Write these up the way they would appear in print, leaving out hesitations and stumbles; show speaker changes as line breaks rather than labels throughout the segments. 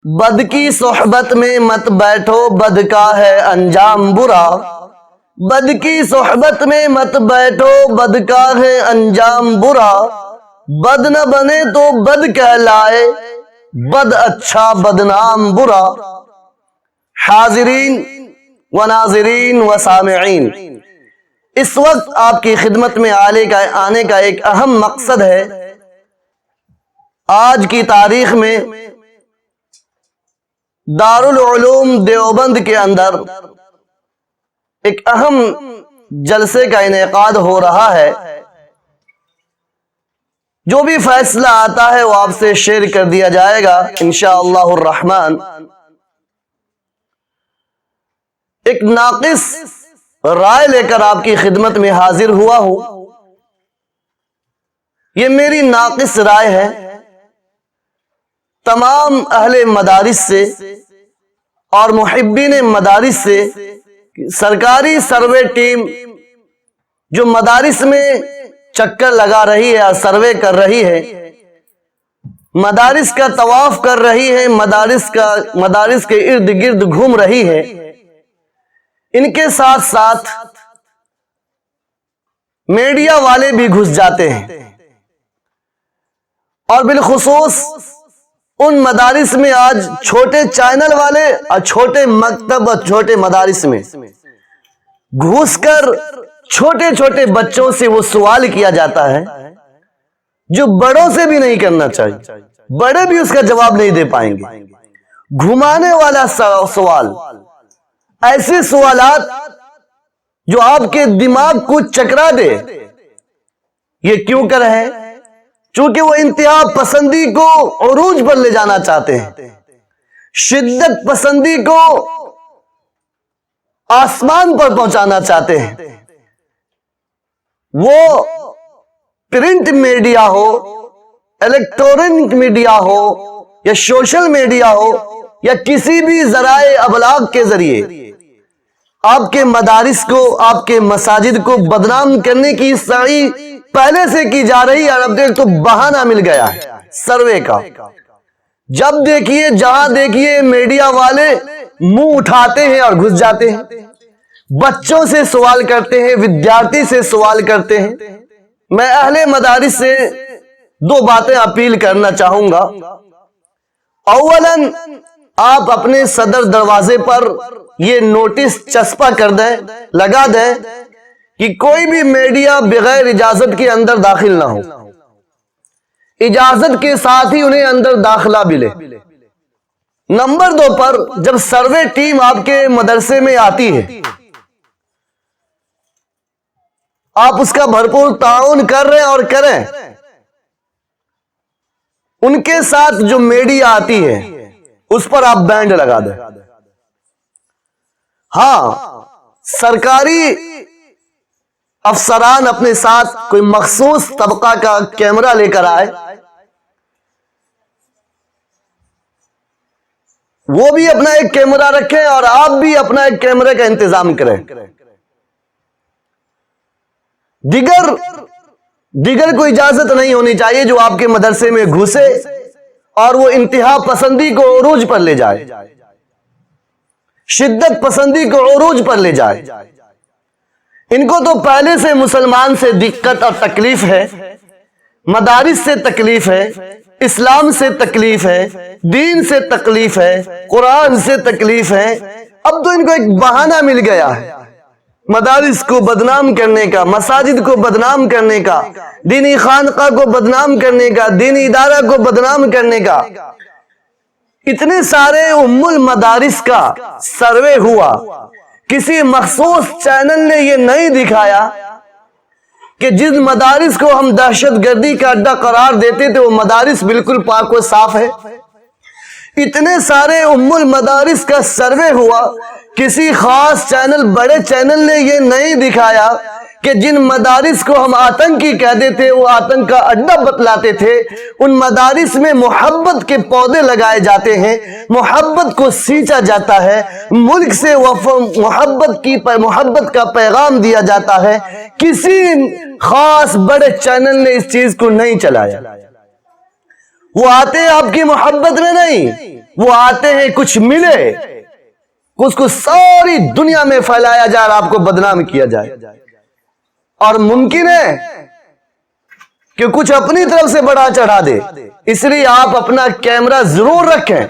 بد کی صحبت میں مت بیٹھو، بد کا ہے انجام برا۔ بد کی صحبت میں مت بیٹھو، بد کا ہے انجام برا۔ بد نہ بنے تو بد کہلائے، بد اچھا بدنام برا۔ حاضرین و ناظرین و سامعین، اس وقت آپ کی خدمت میں آنے کا ایک اہم مقصد ہے۔ آج کی تاریخ میں دارالعلوم دیوبند کے اندر ایک اہم جلسے کا انعقاد ہو رہا ہے۔ جو بھی فیصلہ آتا ہے وہ آپ سے شیئر کر دیا جائے گا انشاءاللہ الرحمن۔ ایک ناقص رائے لے کر آپ کی خدمت میں حاضر ہوا ہوں۔ یہ میری ناقص رائے ہے۔ تمام اہل مدارس سے اور محبین مدارس سے سرکاری سروے ٹیم جو مدارس میں چکر لگا رہی ہے، سروے کر رہی ہے، مدارس کا طواف کر رہی ہے، مدارس کے ارد گرد گھوم رہی ہے، ان کے ساتھ ساتھ میڈیا والے بھی گھس جاتے ہیں، اور بالخصوص ان مدارس میں آج چھوٹے چینل والے اور چھوٹے مکتب اور چھوٹے مدارس میں گھس کر چھوٹے چھوٹے بچوں سے وہ سوال کیا جاتا ہے جو بڑوں سے بھی نہیں کرنا چاہیے، بڑے بھی اس کا جواب نہیں دے پائیں گے۔ گھمانے والا سوال، ایسے سوالات جو آپ کے دماغ کو چکرا دے۔ یہ کیوں کر ہے؟ چونکہ وہ انتہا پسندی کو عروج پر لے جانا چاہتے ہیں، شدت پسندی کو آسمان پر پہنچانا چاہتے ہیں۔ وہ پرنٹ میڈیا ہو، الیکٹرانک میڈیا ہو، یا سوشل میڈیا ہو، یا کسی بھی ذرائع ابلاغ کے ذریعے آپ کے مدارس کو، آپ کے مساجد کو بدنام کرنے کی سعی پہلے سے کی جا رہی ہے۔ اور اب تو بہانہ مل گیا ہے سروے کا۔ جب دیکھیے، جہاں دیکھیے، میڈیا والے منہ اٹھاتے ہیں اور گھس جاتے ہیں، بچوں سے سوال کرتے ہیں، ودیارتی سے سوال کرتے ہیں۔ میں اہل مدارس سے دو باتیں اپیل کرنا چاہوں گا۔ اولاً، آپ اپنے صدر دروازے پر یہ نوٹس چسپاں کر دیں، لگا دیں کہ کوئی بھی میڈیا بغیر اجازت کے اندر داخل نہ ہو، اجازت کے ساتھ ہی انہیں اندر داخلہ ملے۔ نمبر 2 پر جب سروے ٹیم آپ کے مدرسے میں آتی ہے، آپ اس کا بھرپور تعاون کر رہے ہیں اور کریں۔ ان کے ساتھ جو میڈیا آتی ہے اس پر آپ بینڈ لگا دیں۔ ہاں، سرکاری افسران اپنے ساتھ کوئی مخصوص طبقہ کا کیمرہ لے کر آئے، وہ بھی اپنا ایک کیمرہ رکھیں اور آپ بھی اپنا ایک کیمرے کا انتظام کریں۔ دیگر کوئی اجازت نہیں ہونی چاہیے جو آپ کے مدرسے میں گھسے اور وہ انتہا پسندی کو عروج پر لے جائے، شدت پسندی کو عروج پر لے جائے۔ ان کو تو پہلے سے مسلمان سے دقت اور تکلیف ہے، مدارس سے تکلیف ہے، اسلام سے تکلیف ہے، دین سے تکلیف ہے، قرآن سے تکلیف ہے۔ اب تو ان کو ایک بہانہ مل گیا ہے مدارس کو بدنام کرنے کا، مساجد کو بدنام کرنے کا، دینی خانقاہ کو بدنام کرنے کا، دینی ادارہ کو بدنام کرنے کا۔ اتنے سارے ام المدارس کا سروے ہوا، کسی مخصوص چینل نے یہ نہیں دکھایا کہ جن مدارس کو ہم دہشت گردی کا اڈا قرار دیتے تھے وہ مدارس بالکل پاک و صاف ہے۔ اتنے سارے ام المدارس کا سروے ہوا، کسی خاص چینل، بڑے چینل نے یہ نہیں دکھایا کہ جن مدارس کو ہم آتنکی کہتے تھے، وہ آتنک کا اڈا بتلاتے تھے، ان مدارس میں محبت کے پودے لگائے جاتے ہیں، محبت کو سینچا جاتا ہے، ملک سے محبت کا پیغام دیا جاتا ہے۔ کسی خاص بڑے چینل نے اس چیز کو نہیں چلایا۔ وہ آتے ہیں آپ کی محبت میں نہیں، وہ آتے ہیں کچھ ملے، اس کو ساری دنیا میں پھیلایا جائے اور آپ کو بدنام کیا جائے، اور ممکن ہے کہ کچھ اپنی طرف سے بڑا چڑھا دے۔ اس لیے آپ اپنا کیمرہ ضرور رکھیں،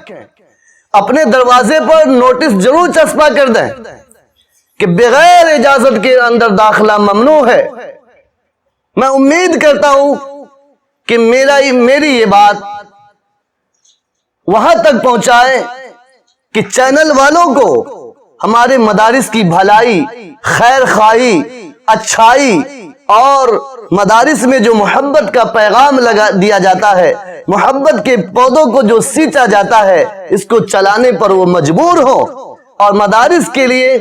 اپنے دروازے پر نوٹس ضرور چسپاں کر دیں کہ بغیر اجازت کے اندر داخلہ ممنوع ہے۔ میں امید کرتا ہوں کہ میری یہ بات وہاں تک پہنچائے کہ چینل والوں کو ہمارے مدارس کی بھلائی، خیر خواہی، اچھائی اور مدارس میں جو محبت کا پیغام دیا جاتا ہے، محبت کے پودوں کو جو سینچا جاتا ہے، اس کو چلانے پر وہ مجبور ہو۔ اور مدارس کے لیے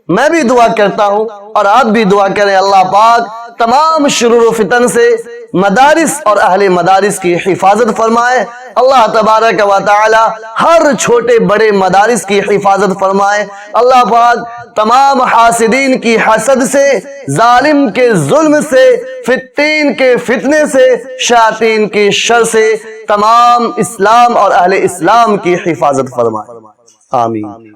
میں بھی دعا کرتا ہوں اور آپ بھی دعا کریں، اللہ پاک تمام شرور و فتن سے مدارس اور اہل مدارس کی حفاظت فرمائے۔ اللہ تبارک و تعالی ہر چھوٹے بڑے مدارس کی حفاظت فرمائے۔ اللہ پاک تمام حاسدین کی حسد سے، ظالم کے ظلم سے، فتین کے فتنے سے، شیاطین کے شر سے تمام اسلام اور اہل اسلام کی حفاظت فرمائے۔ آمین۔